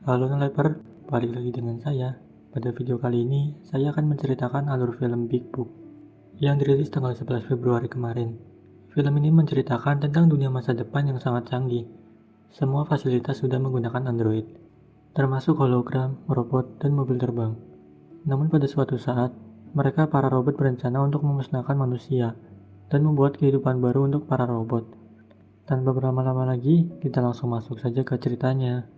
Halo Neleper, balik lagi dengan saya. Pada video kali ini, saya akan menceritakan alur film Big Book yang dirilis tanggal 11 Februari kemarin. Film ini menceritakan tentang dunia masa depan yang sangat canggih. Semua fasilitas sudah menggunakan Android, termasuk hologram, robot, dan mobil terbang. Namun pada suatu saat, mereka para robot berencana untuk memusnahkan manusia dan membuat kehidupan baru untuk para robot. Tanpa berlama-lama lagi, kita langsung masuk saja ke ceritanya.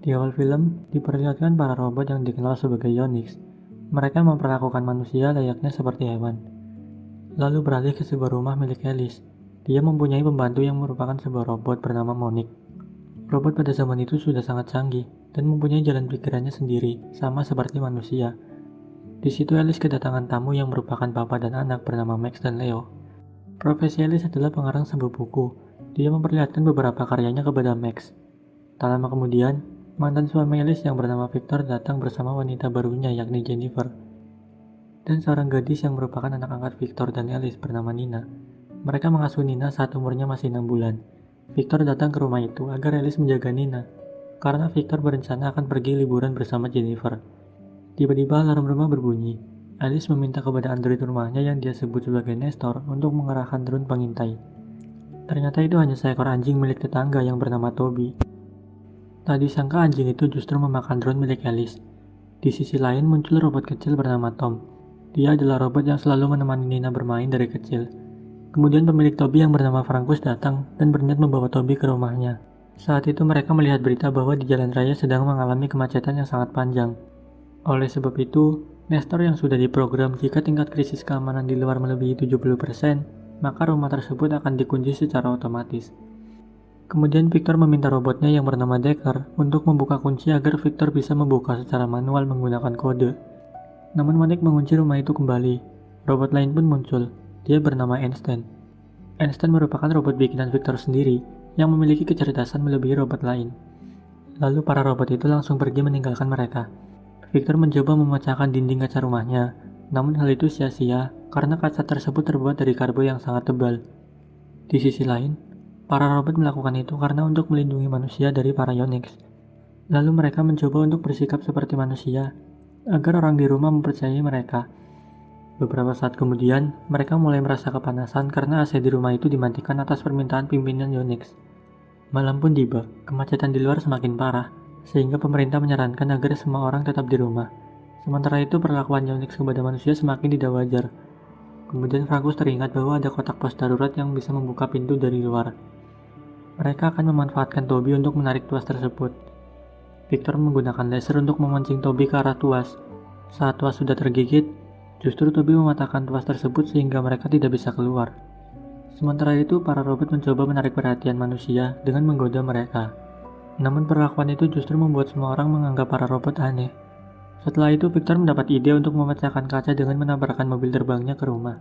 Di awal film, diperlihatkan para robot yang dikenal sebagai Yonix. Mereka memperlakukan manusia layaknya seperti hewan. Lalu beralih ke sebuah rumah milik Alice. Dia mempunyai pembantu yang merupakan sebuah robot bernama Monique. Robot pada zaman itu sudah sangat canggih dan mempunyai jalan pikirannya sendiri, sama seperti manusia. Di situ Alice kedatangan tamu yang merupakan papa dan anak bernama Max dan Leo. Profesi Alice adalah pengarang sebuah buku. Dia memperlihatkan beberapa karyanya kepada Max. Tak lama kemudian, mantan suami Alice yang bernama Victor datang bersama wanita barunya yakni Jennifer, dan seorang gadis yang merupakan anak angkat Victor dan Alice bernama Nina. Mereka mengasuh Nina saat umurnya masih 6 bulan. Victor datang ke rumah itu agar Alice menjaga Nina, karena Victor berencana akan pergi liburan bersama Jennifer. Tiba-tiba alarm rumah berbunyi. Alice meminta kepada android rumahnya yang dia sebut sebagai Nestor untuk mengerahkan drone pengintai. Ternyata itu hanya seekor anjing milik tetangga yang bernama Toby. Tak disangka anjing itu justru memakan drone milik Alice. Di sisi lain muncul robot kecil bernama Tom. Dia adalah robot yang selalu menemani Nina bermain dari kecil. Kemudian pemilik Toby yang bernama Frankus datang dan berniat membawa Toby ke rumahnya. Saat itu mereka melihat berita bahwa di jalan raya sedang mengalami kemacetan yang sangat panjang. Oleh sebab itu, Nestor yang sudah diprogram jika tingkat krisis keamanan di luar melebihi 70%, maka rumah tersebut akan dikunci secara otomatis. Kemudian Victor meminta robotnya yang bernama Decker untuk membuka kunci agar Victor bisa membuka secara manual menggunakan kode. Namun Monique mengunci rumah itu kembali. Robot lain pun muncul. Dia bernama Einstein. Einstein merupakan robot bikinan Victor sendiri yang memiliki kecerdasan melebihi robot lain. Lalu para robot itu langsung pergi meninggalkan mereka. Victor mencoba memecahkan dinding kaca rumahnya, namun hal itu sia-sia karena kaca tersebut terbuat dari karbo yang sangat tebal. Di sisi lain, para robot melakukan itu karena untuk melindungi manusia dari para Yonix. Lalu mereka mencoba untuk bersikap seperti manusia, agar orang di rumah mempercayai mereka. Beberapa saat kemudian, mereka mulai merasa kepanasan karena AC di rumah itu dimatikan atas permintaan pimpinan Yonix. Malam pun tiba, kemacetan di luar semakin parah, sehingga pemerintah menyarankan agar semua orang tetap di rumah. Sementara itu perlakuan Yonix kepada manusia semakin tidak wajar. Kemudian Frankus teringat bahwa ada kotak pos darurat yang bisa membuka pintu dari luar. Mereka akan memanfaatkan Toby untuk menarik tuas tersebut. Victor menggunakan laser untuk memancing Toby ke arah tuas. Saat tuas sudah tergigit, justru Toby mematahkan tuas tersebut sehingga mereka tidak bisa keluar. Sementara itu, para robot mencoba menarik perhatian manusia dengan menggoda mereka. Namun perlakuan itu justru membuat semua orang menganggap para robot aneh. Setelah itu, Victor mendapat ide untuk memecahkan kaca dengan menabrakkan mobil terbangnya ke rumah.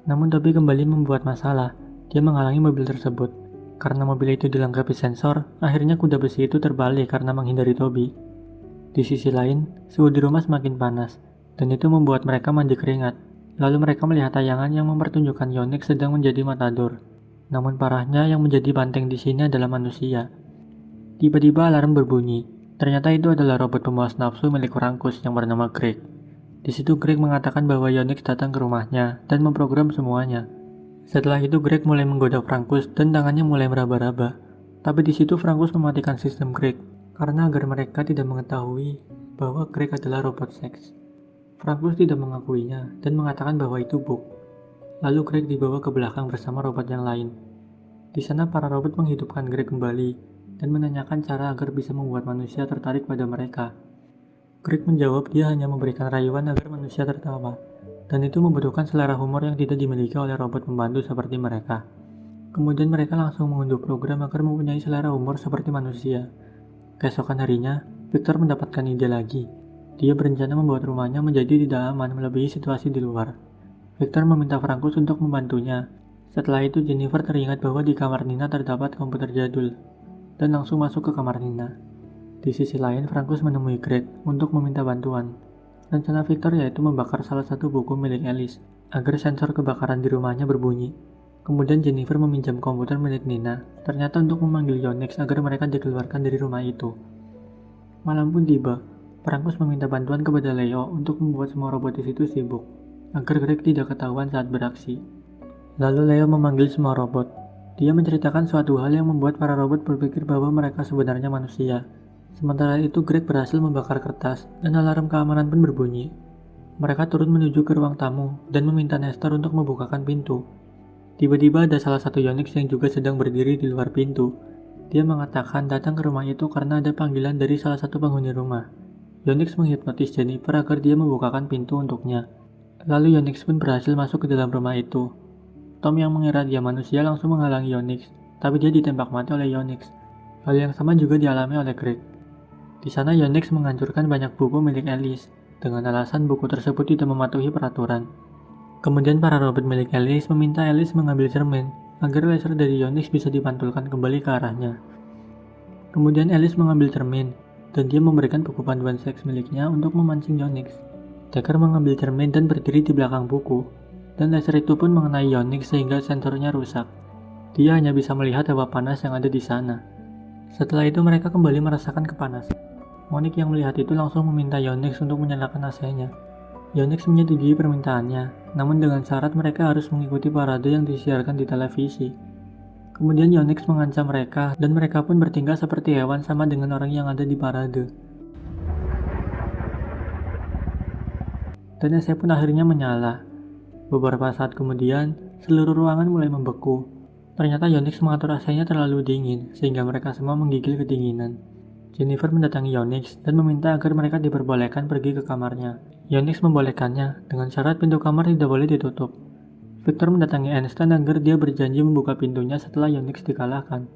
Namun Toby kembali membuat masalah. Dia menghalangi mobil tersebut. Karena mobil itu dilengkapi sensor, akhirnya kuda besi itu terbalik karena menghindari Toby. Di sisi lain, suhu di rumah semakin panas, dan itu membuat mereka mandi keringat. Lalu mereka melihat tayangan yang mempertunjukkan Yonix sedang menjadi matador. Namun parahnya yang menjadi banteng di sini adalah manusia. Tiba-tiba alarm berbunyi. Ternyata itu adalah robot pemuas nafsu milik Frankus yang bernama Greg. Di situ Greg mengatakan bahwa Yonix datang ke rumahnya dan memprogram semuanya. Setelah itu Greg mulai menggoda Frankus dan tangannya mulai meraba-raba. Tapi di situ Frankus mematikan sistem Greg karena agar mereka tidak mengetahui bahwa Greg adalah robot seks. Frankus tidak mengakuinya dan mengatakan bahwa itu bug. Lalu Greg dibawa ke belakang bersama robot yang lain. Di sana para robot menghidupkan Greg kembali dan menanyakan cara agar bisa membuat manusia tertarik pada mereka. Greg menjawab dia hanya memberikan rayuan agar manusia tertawa. Dan itu membutuhkan selera humor yang tidak dimiliki oleh robot pembantu seperti mereka. Kemudian mereka langsung mengunduh program agar mempunyai selera humor seperti manusia. Keesokan harinya, Victor mendapatkan ide lagi. Dia berencana membuat rumahnya menjadi tidak aman melebihi situasi di luar. Victor meminta Frankus untuk membantunya. Setelah itu Jennifer teringat bahwa di kamar Nina terdapat komputer jadul, dan langsung masuk ke kamar Nina. Di sisi lain, Frankus menemui Greg untuk meminta bantuan. Rencana Victor yaitu membakar salah satu buku milik Alice. agar sensor kebakaran di rumahnya berbunyi. Kemudian Jennifer meminjam komputer milik Nina, ternyata untuk memanggil Yonix agar mereka dikeluarkan dari rumah itu. Malam pun tiba. Frankus meminta bantuan kepada Leo untuk membuat semua robot di situ sibuk, agar Greg tidak ketahuan saat beraksi. Lalu Leo memanggil semua robot. Dia menceritakan suatu hal yang membuat para robot berpikir bahwa mereka sebenarnya manusia. Sementara itu Greg berhasil membakar kertas, dan alarm keamanan pun berbunyi. Mereka turun menuju ke ruang tamu, dan meminta Nestor untuk membukakan pintu. Tiba-tiba ada salah satu Yonix yang juga sedang berdiri di luar pintu. Dia mengatakan datang ke rumah itu karena ada panggilan dari salah satu penghuni rumah. Yonix menghipnotis Jennifer agar dia membukakan pintu untuknya. Lalu Yonix pun berhasil masuk ke dalam rumah itu. Tom yang mengira dia manusia langsung menghalangi Yonix, tapi dia ditembak mati oleh Yonix. Hal yang sama juga dialami oleh Greg. Di sana Yonix menghancurkan banyak buku milik Alice, dengan alasan buku tersebut tidak mematuhi peraturan. Kemudian para robot milik Alice meminta Alice mengambil cermin, agar laser dari Yonix bisa dipantulkan kembali ke arahnya. Kemudian Alice mengambil cermin, dan dia memberikan buku panduan seks miliknya untuk memancing Yonix. Decker mengambil cermin dan berdiri di belakang buku, dan laser itu pun mengenai Yonix sehingga sensornya rusak. Dia hanya bisa melihat hawa panas yang ada di sana. Setelah itu mereka kembali merasakan kepanasan. Monique yang melihat itu langsung meminta Yonix untuk menyalakan AC-nya. Yonix menyetujui permintaannya, namun dengan syarat mereka harus mengikuti parade yang disiarkan di televisi. Kemudian Yonix mengancam mereka, dan mereka pun bertingkah seperti hewan sama dengan orang yang ada di parade. Dan AC pun akhirnya menyala. Beberapa saat kemudian, seluruh ruangan mulai membeku. Ternyata Yonix mengatur AC-nya terlalu dingin, sehingga mereka semua menggigil kedinginan. Jennifer mendatangi Yonix dan meminta agar mereka diperbolehkan pergi ke kamarnya. Yonix membolehkannya, dengan syarat pintu kamar tidak boleh ditutup. Victor mendatangi Einstein agar dia berjanji membuka pintunya setelah Yonix dikalahkan.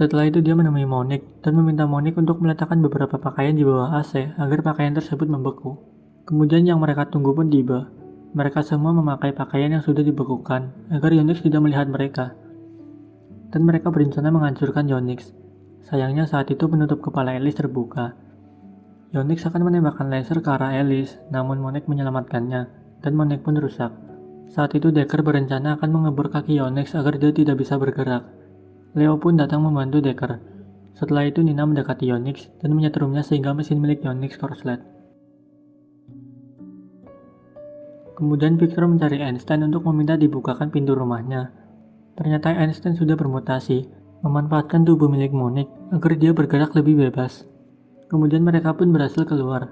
Setelah itu dia menemui Monique dan meminta Monique untuk meletakkan beberapa pakaian di bawah AC agar pakaian tersebut membeku. Kemudian yang mereka tunggu pun tiba. Mereka semua memakai pakaian yang sudah dibekukan agar Yonix tidak melihat mereka. Dan mereka berencana menghancurkan Yonix. Sayangnya saat itu penutup kepala Alice terbuka. Yonix akan menembakkan laser ke arah Alice, namun Monique menyelamatkannya, dan Monique pun rusak. Saat itu Decker berencana akan mengebur kaki Yonix agar dia tidak bisa bergerak. Leo pun datang membantu Decker. Setelah itu Nina mendekati Yonix dan menyetrumnya sehingga mesin milik Yonix korslet. Kemudian Victor mencari Einstein untuk meminta dibukakan pintu rumahnya. Ternyata Einstein sudah bermutasi, memanfaatkan tubuh milik Monique agar dia bergerak lebih bebas. Kemudian mereka pun berhasil keluar.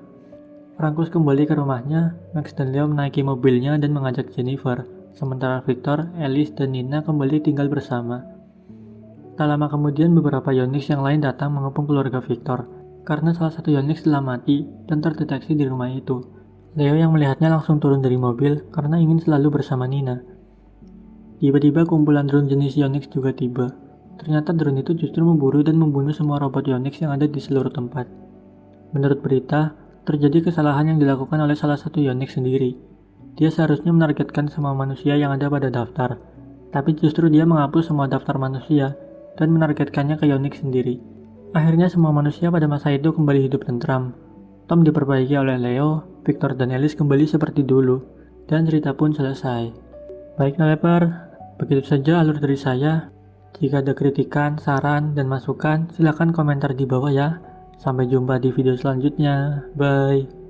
Frankus kembali ke rumahnya, Max dan Leo menaiki mobilnya dan mengajak Jennifer, sementara Victor, Alice, dan Nina kembali tinggal bersama. Tak lama kemudian beberapa Yonix yang lain datang mengepung keluarga Victor, karena salah satu Yonix telah mati dan terdeteksi di rumah itu. Leo yang melihatnya langsung turun dari mobil karena ingin selalu bersama Nina. Tiba-tiba kumpulan drone jenis Yonix juga tiba. Ternyata drone itu justru memburu dan membunuh semua robot Yonix yang ada di seluruh tempat. Menurut berita, terjadi kesalahan yang dilakukan oleh salah satu Yonix sendiri. Dia seharusnya menargetkan semua manusia yang ada pada daftar, tapi justru dia menghapus semua daftar manusia dan menargetkannya ke Yonix sendiri. Akhirnya semua manusia pada masa itu kembali hidup tentram. Tom diperbaiki oleh Leo, Victor dan Alice kembali seperti dulu, dan cerita pun selesai. Baik Naleper, begitu saja alur dari saya. Jika ada kritikan, saran, dan masukan, silakan komentar di bawah ya. Sampai jumpa di video selanjutnya. Bye.